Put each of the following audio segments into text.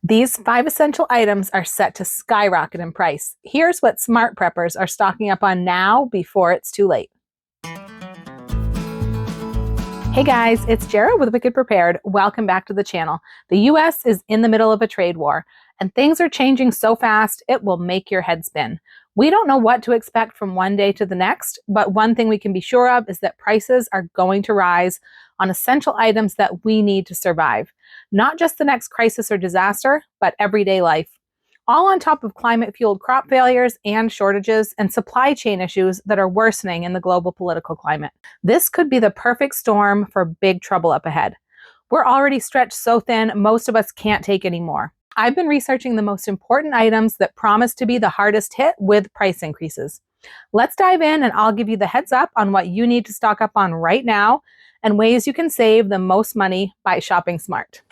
These 5 essential items are set to skyrocket in price. Here's what smart preppers are stocking up on now before it's too late. Hey guys, it's Jara with Wicked Prepared. Welcome back to the channel. The US is in the middle of a trade war, and things are changing so fast it will make your head spin. We don't know what to expect from one day to the next, but one thing we can be sure of is that prices are going to rise on essential items that we need to survive. Not just the next crisis or disaster, but everyday life. All on top of climate-fueled crop failures and shortages and supply chain issues that are worsening in the global political climate. This could be the perfect storm for big trouble up ahead. We're already stretched so thin, most of us can't take any more. I've been researching the most important items that promise to be the hardest hit with price increases. Let's dive in and I'll give you the heads up on what you need to stock up on right now and ways you can save the most money by shopping smart.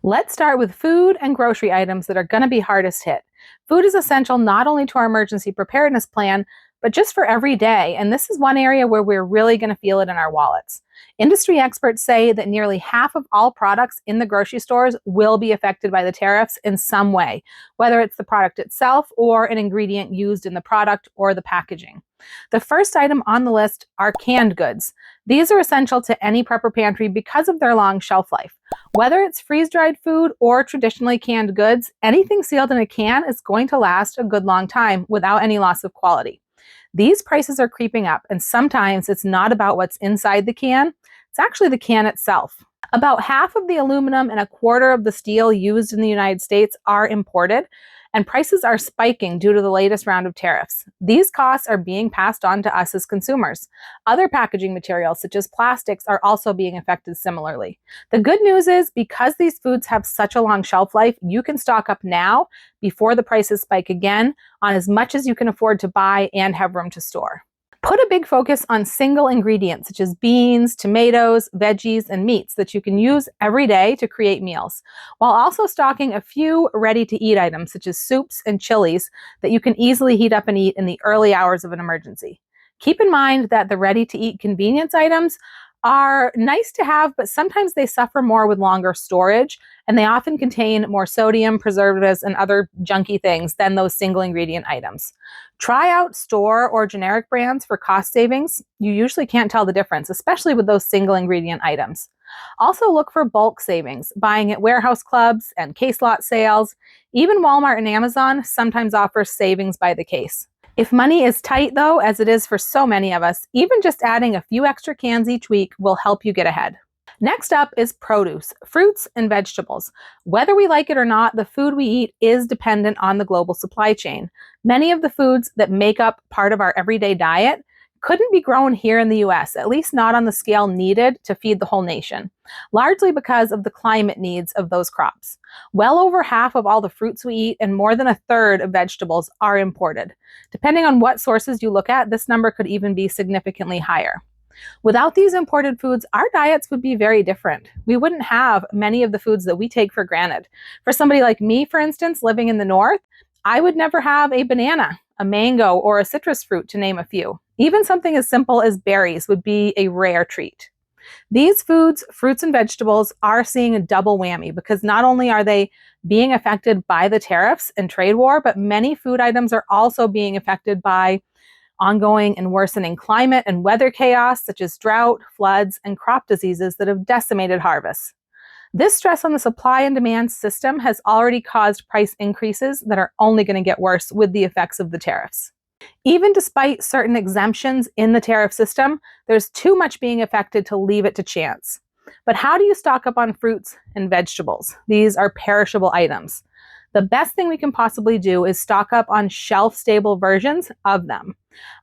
Let's start with food and grocery items that are going to be hardest hit. Food is essential not only to our emergency preparedness plan, but just for every day. And this is one area where we're really going to feel it in our wallets. Industry experts say that nearly half of all products in the grocery stores will be affected by the tariffs in some way, whether it's the product itself or an ingredient used in the product or the packaging. The first item on the list are canned goods. These are essential to any prepper pantry because of their long shelf life. Whether it's freeze-dried food or traditionally canned goods, anything sealed in a can is going to last a good long time without any loss of quality. These prices are creeping up, and sometimes it's not about what's inside the can, it's actually the can itself. About half of the aluminum and a quarter of the steel used in the United States are imported, and prices are spiking due to the latest round of tariffs. These costs are being passed on to us as consumers. Other packaging materials, such as plastics, are also being affected similarly. The good news is, because these foods have such a long shelf life, you can stock up now before the prices spike again on as much as you can afford to buy and have room to store. Put a big focus on single ingredients such as beans, tomatoes, veggies, and meats that you can use every day to create meals, while also stocking a few ready-to-eat items such as soups and chilies that you can easily heat up and eat in the early hours of an emergency. Keep in mind that the ready-to-eat convenience items are nice to have, but sometimes they suffer more with longer storage, and they often contain more sodium, preservatives, and other junky things than those single ingredient items. Try out store or generic brands for cost savings. You usually can't tell the difference, especially with those single ingredient items. Also look for bulk savings, buying at warehouse clubs and case lot sales. Even Walmart and Amazon sometimes offer savings by the case. If money is tight though, as it is for so many of us, even just adding a few extra cans each week will help you get ahead. Next up is produce, fruits and vegetables. Whether we like it or not, the food we eat is dependent on the global supply chain. Many of the foods that make up part of our everyday diet couldn't be grown here in the US, at least not on the scale needed to feed the whole nation, largely because of the climate needs of those crops. Well over half of all the fruits we eat and more than a third of vegetables are imported. Depending on what sources you look at, this number could even be significantly higher. Without these imported foods, our diets would be very different. We wouldn't have many of the foods that we take for granted. For somebody like me, for instance, living in the north, I would never have a banana, a mango, or a citrus fruit, to name a few. Even something as simple as berries would be a rare treat. These foods, fruits and vegetables, are seeing a double whammy because not only are they being affected by the tariffs and trade war, but many food items are also being affected by ongoing and worsening climate and weather chaos, such as drought, floods, and crop diseases that have decimated harvests. This stress on the supply and demand system has already caused price increases that are only going to get worse with the effects of the tariffs. Even despite certain exemptions in the tariff system, there's too much being affected to leave it to chance. But how do you stock up on fruits and vegetables? These are perishable items. The best thing we can possibly do is stock up on shelf-stable versions of them.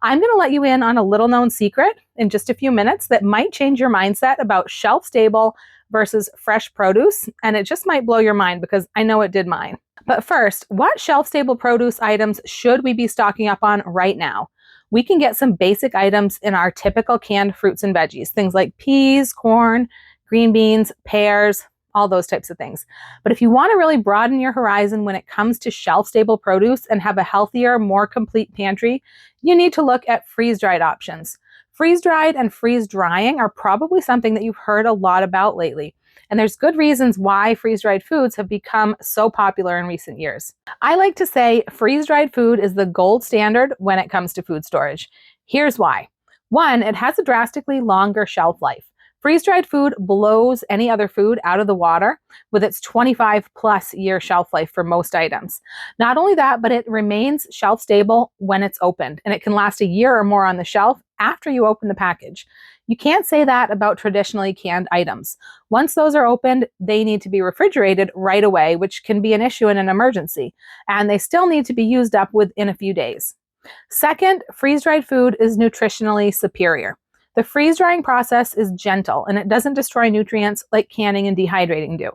I'm going to let you in on a little-known secret in just a few minutes that might change your mindset about shelf-stable versus fresh produce, and it just might blow your mind because I know it did mine. But first, what shelf-stable produce items should we be stocking up on right now? We can get some basic items in our typical canned fruits and veggies, things like peas, corn, green beans, pears, all those types of things. But if you want to really broaden your horizon when it comes to shelf-stable produce and have a healthier, more complete pantry, you need to look at freeze-dried options. Freeze-dried and freeze-drying are probably something that you've heard a lot about lately. And there's good reasons why freeze-dried foods have become so popular in recent years. I like to say freeze-dried food is the gold standard when it comes to food storage. Here's why. One, it has a drastically longer shelf life. Freeze-dried food blows any other food out of the water with its 25 plus year shelf life for most items. Not only that, but it remains shelf stable when it's opened, and it can last a year or more on the shelf after you open the package. You can't say that about traditionally canned items. Once those are opened, they need to be refrigerated right away, which can be an issue in an emergency, and they still need to be used up within a few days. Second, freeze-dried food is nutritionally superior. The freeze-drying process is gentle and it doesn't destroy nutrients like canning and dehydrating do.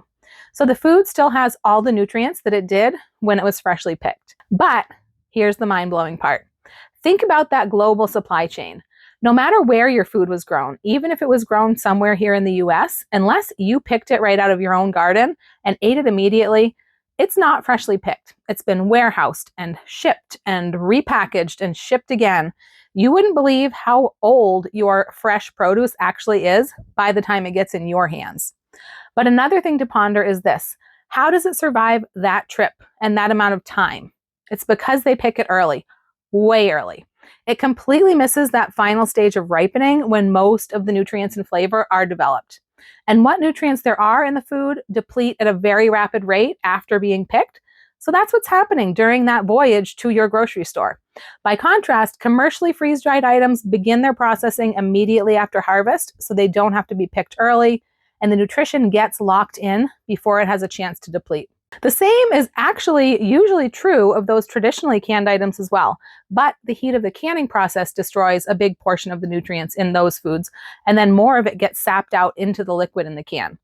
So the food still has all the nutrients that it did when it was freshly picked. But here's the mind-blowing part. Think about that global supply chain. No matter where your food was grown, even if it was grown somewhere here in the US, unless you picked it right out of your own garden and ate it immediately, it's not freshly picked. It's been warehoused and shipped and repackaged and shipped again. You wouldn't believe how old your fresh produce actually is by the time it gets in your hands. But another thing to ponder is this. How does it survive that trip and that amount of time? It's because they pick it early, way early. It completely misses that final stage of ripening when most of the nutrients and flavor are developed. And what nutrients there are in the food deplete at a very rapid rate after being picked. So that's what's happening during that voyage to your grocery store. By contrast, commercially freeze-dried items begin their processing immediately after harvest, so they don't have to be picked early, and the nutrition gets locked in before it has a chance to deplete. The same is actually usually true of those traditionally canned items as well, but the heat of the canning process destroys a big portion of the nutrients in those foods, and then more of it gets sapped out into the liquid in the can.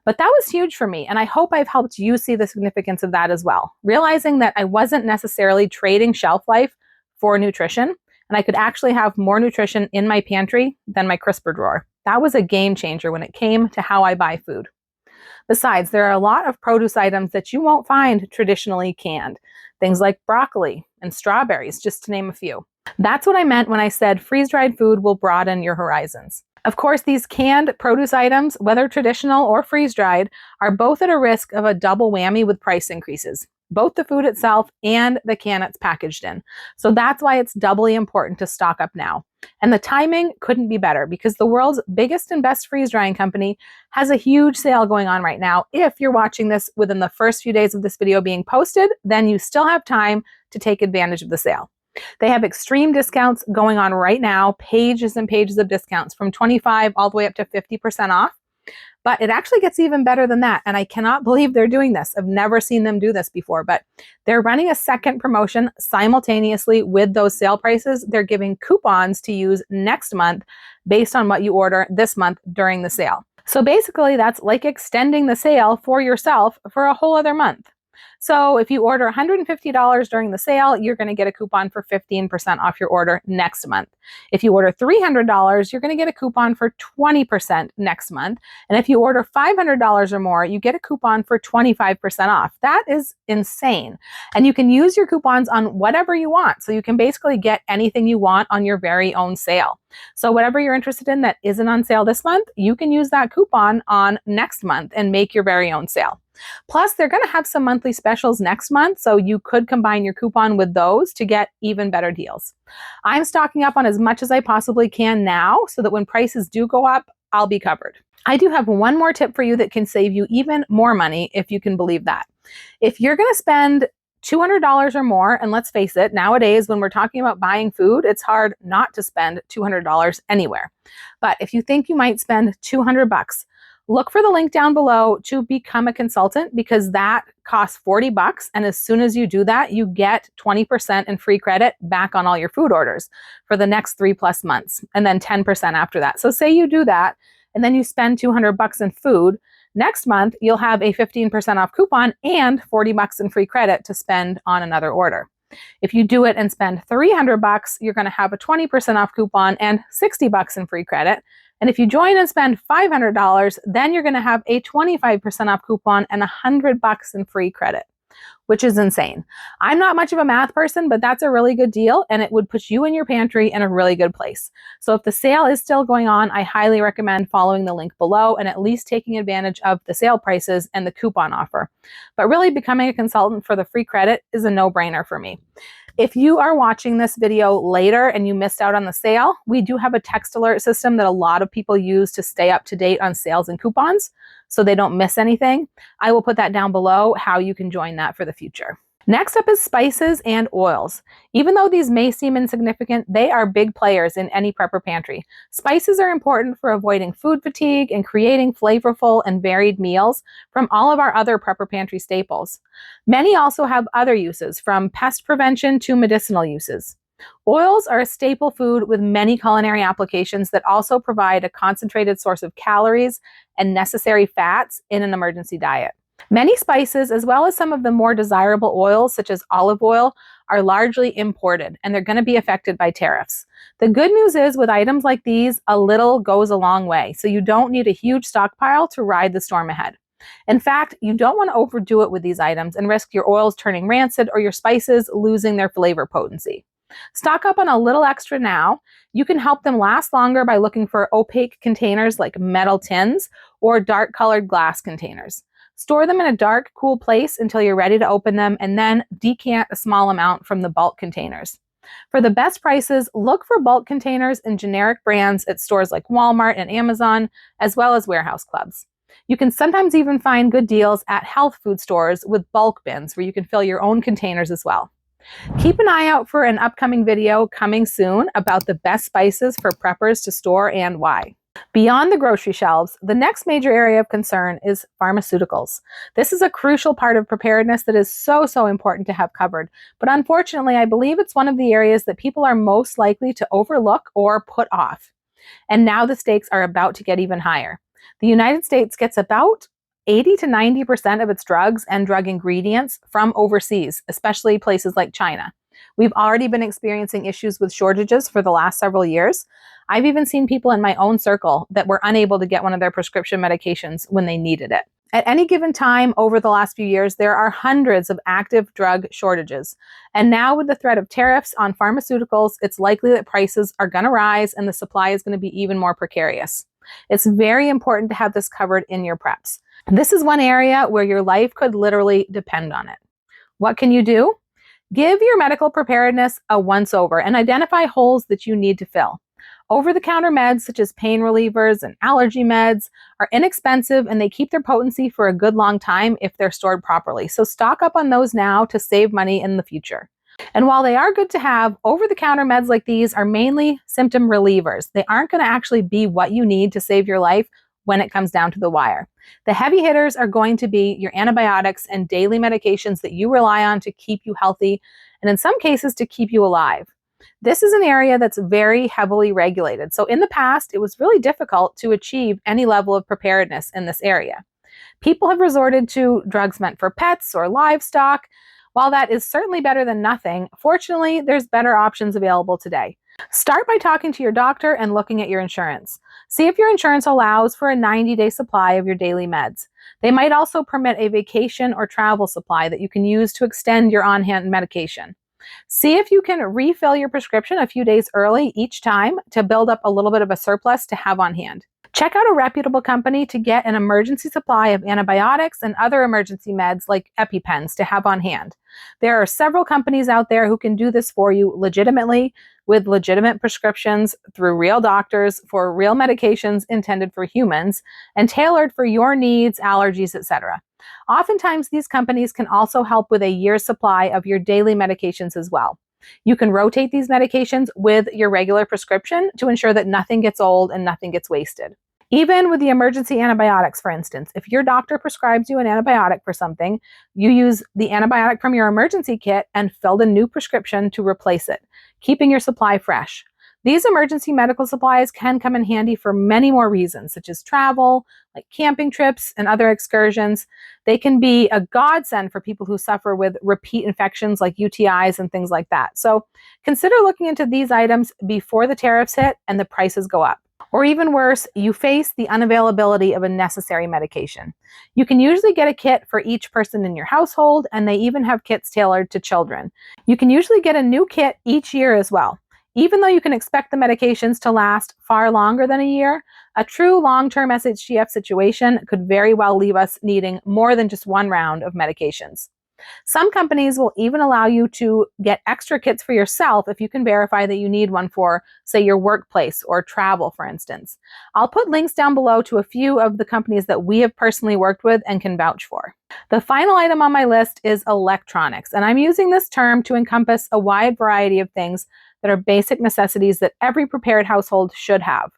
But that was huge for me, and I hope I've helped you see the significance of that as well, realizing that I wasn't necessarily trading shelf life for nutrition, and I could actually have more nutrition in my pantry than my crisper drawer. That was a game changer when it came to how I buy food. Besides, there are a lot of produce items that you won't find traditionally canned. Things like broccoli and strawberries, just to name a few. That's what I meant when I said freeze-dried food will broaden your horizons. Of course, these canned produce items, whether traditional or freeze-dried, are both at a risk of a double whammy with price increases, both the food itself and the can it's packaged in. So that's why it's doubly important to stock up now. And the timing couldn't be better because the world's biggest and best freeze-drying company has a huge sale going on right now. If you're watching this within the first few days of this video being posted, then you still have time to take advantage of the sale. They have extreme discounts going on right now, pages and pages of discounts from 25 all the way up to 50% off. But it actually gets even better than that. And I cannot believe they're doing this. I've never seen them do this before, but they're running a second promotion simultaneously with those sale prices. They're giving coupons to use next month based on what you order this month during the sale. So basically that's like extending the sale for yourself for a whole other month. So if you order $150 during the sale, you're going to get a coupon for 15% off your order next month. If you order $300, you're going to get a coupon for 20% next month. And if you order $500 or more, you get a coupon for 25% off. That is insane. And you can use your coupons on whatever you want. So you can basically get anything you want on your very own sale. So whatever you're interested in that isn't on sale this month, you can use that coupon on next month and make your very own sale. Plus, they're going to have some monthly specials next month, so you could combine your coupon with those to get even better deals. I'm stocking up on as much as I possibly can now so that when prices do go up, I'll be covered. I do have one more tip for you that can save you even more money, if you can believe that. If you're going to spend $200 or more, and let's face it, nowadays when we're talking about buying food, it's hard not to spend $200 anywhere. But if you think you might spend $200, look for the link down below to become a consultant because that costs $40. And as soon as you do that, you get 20% in free credit back on all your food orders for the next 3+ months and then 10% after that. So say you do that and then you spend $200 in food. Next month, you'll have a 15% off coupon and $40 in free credit to spend on another order. If you do it and spend $300, you're going to have a 20% off coupon and $60 in free credit. And if you join and spend $500, then you're going to have a 25% off coupon and $100 in free credit. which is insane. I'm not much of a math person, but that's a really good deal, and it would put you and your pantry in a really good place. So if the sale is still going on, I highly recommend following the link below and at least taking advantage of the sale prices and the coupon offer. But really, becoming a consultant for the free credit is a no-brainer for me. If you are watching this video later and you missed out on the sale, we do have a text alert system that a lot of people use to stay up to date on sales and coupons so they don't miss anything. I will put that down below, how you can join that for the future. Next up is spices and oils. Even though these may seem insignificant, they are big players in any prepper pantry. Spices are important for avoiding food fatigue and creating flavorful and varied meals from all of our other prepper pantry staples. Many also have other uses, from pest prevention to medicinal uses. Oils are a staple food with many culinary applications that also provide a concentrated source of calories and necessary fats in an emergency diet. Many spices, as well as some of the more desirable oils, such as olive oil, are largely imported, and they're going to be affected by tariffs. The good news is, with items like these, a little goes a long way, so you don't need a huge stockpile to ride the storm ahead. In fact, you don't want to overdo it with these items and risk your oils turning rancid or your spices losing their flavor potency. Stock up on a little extra now. You can help them last longer by looking for opaque containers like metal tins or dark colored glass containers. Store them in a dark, cool place until you're ready to open them, and then decant a small amount from the bulk containers. For the best prices, look for bulk containers and generic brands at stores like Walmart and Amazon, as well as warehouse clubs. You can sometimes even find good deals at health food stores with bulk bins where you can fill your own containers as well. Keep an eye out for an upcoming video coming soon about the best spices for preppers to store and why. Beyond the grocery shelves, the next major area of concern is pharmaceuticals. This is a crucial part of preparedness that is so important to have covered, but unfortunately, I believe it's one of the areas that people are most likely to overlook or put off. And now the stakes are about to get even higher. The United States gets about 80 to 90% of its drugs and drug ingredients from overseas, especially places like China. We've already been experiencing issues with shortages for the last several years. I've even seen people in my own circle that were unable to get one of their prescription medications when they needed it. At any given time over the last few years, there are hundreds of active drug shortages. And now with the threat of tariffs on pharmaceuticals, it's likely that prices are going to rise and the supply is going to be even more precarious. It's very important to have this covered in your preps. This is one area where your life could literally depend on it. What can you do? Give your medical preparedness a once-over and identify holes that you need to fill. Over-the-counter meds such as pain relievers and allergy meds are inexpensive and they keep their potency for a good long time if they're stored properly. So stock up on those now to save money in the future. And while they are good to have, over-the-counter meds like these are mainly symptom relievers. They aren't going to actually be what you need to save your life when it comes down to the wire. The heavy hitters are going to be your antibiotics and daily medications that you rely on to keep you healthy, and in some cases to keep you alive. This is an area that's very heavily regulated. So in the past, it was really difficult to achieve any level of preparedness in this area. People have resorted to drugs meant for pets or livestock. While that is certainly better than nothing, fortunately, there's better options available today. Start by talking to your doctor and looking at your insurance. See if your insurance allows for a 90-day supply of your daily meds. They might also permit a vacation or travel supply that you can use to extend your on-hand medication. See if you can refill your prescription a few days early each time to build up a little bit of a surplus to have on hand. Check out a reputable company to get an emergency supply of antibiotics and other emergency meds like EpiPens to have on hand. There are several companies out there who can do this for you legitimately with legitimate prescriptions through real doctors for real medications intended for humans and tailored for your needs, allergies, etc. Oftentimes, these companies can also help with a year's supply of your daily medications as well. You can rotate these medications with your regular prescription to ensure that nothing gets old and nothing gets wasted. Even with the emergency antibiotics, for instance, if your doctor prescribes you an antibiotic for something, you use the antibiotic from your emergency kit and fill a new prescription to replace it, keeping your supply fresh. These emergency medical supplies can come in handy for many more reasons, such as travel, like camping trips and other excursions. They can be a godsend for people who suffer with repeat infections like UTIs and things like that. So consider looking into these items before the tariffs hit and the prices go up. Or even worse, you face the unavailability of a necessary medication. You can usually get a kit for each person in your household, and they even have kits tailored to children. You can usually get a new kit each year as well. Even though you can expect the medications to last far longer than a year, a true long-term SHTF situation could very well leave us needing more than just one round of medications. Some companies will even allow you to get extra kits for yourself if you can verify that you need one for, say, your workplace or travel, for instance. I'll put links down below to a few of the companies that we have personally worked with and can vouch for. The final item on my list is electronics, and I'm using this term to encompass a wide variety of things that are basic necessities that every prepared household should have.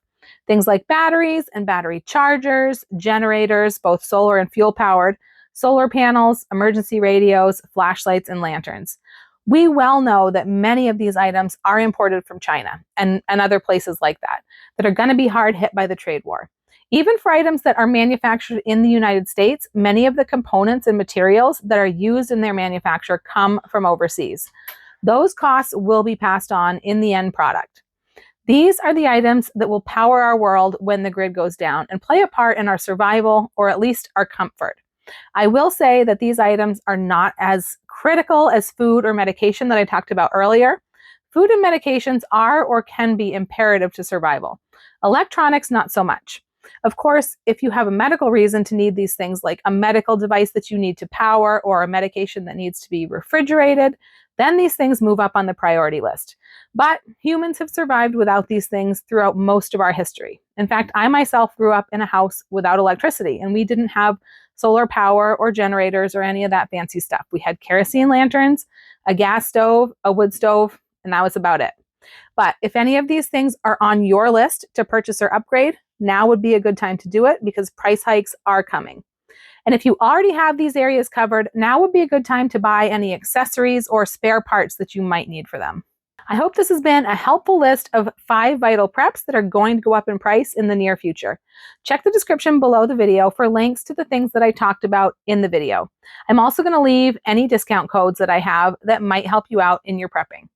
Things like batteries and battery chargers, generators, both solar and fuel powered, solar panels, emergency radios, flashlights, and lanterns. We well know that many of these items are imported from China and other places like that are going to be hard hit by the trade war. Even for items that are manufactured in the United States, many of the components and materials that are used in their manufacture come from overseas. Those costs will be passed on in the end product. These are the items that will power our world when the grid goes down and play a part in our survival, or at least our comfort. I will say that these items are not as critical as food or medication that I talked about earlier. Food and medications are or can be imperative to survival. Electronics, not so much. Of course, if you have a medical reason to need these things, like a medical device that you need to power or a medication that needs to be refrigerated, then these things move up on the priority list. But humans have survived without these things throughout most of our history. In fact, I myself grew up in a house without electricity, and we didn't have solar power or generators or any of that fancy stuff. We had kerosene lanterns, a gas stove, a wood stove, and that was about it. But if any of these things are on your list to purchase or upgrade, now would be a good time to do it because price hikes are coming. And if you already have these areas covered, now would be a good time to buy any accessories or spare parts that you might need for them. I hope this has been a helpful list of 5 vital preps that are going to go up in price in the near future. Check the description below the video for links to the things that I talked about in the video. I'm also going to leave any discount codes that I have that might help you out in your prepping.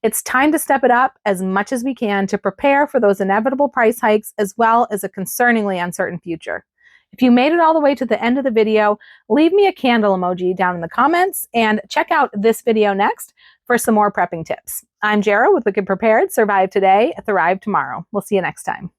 It's time to step it up as much as we can to prepare for those inevitable price hikes as well as a concerningly uncertain future. If you made it all the way to the end of the video, leave me a candle emoji down in the comments and check out this video next for some more prepping tips. I'm Jara with Wicked Prepared. Survive today, thrive tomorrow. We'll see you next time.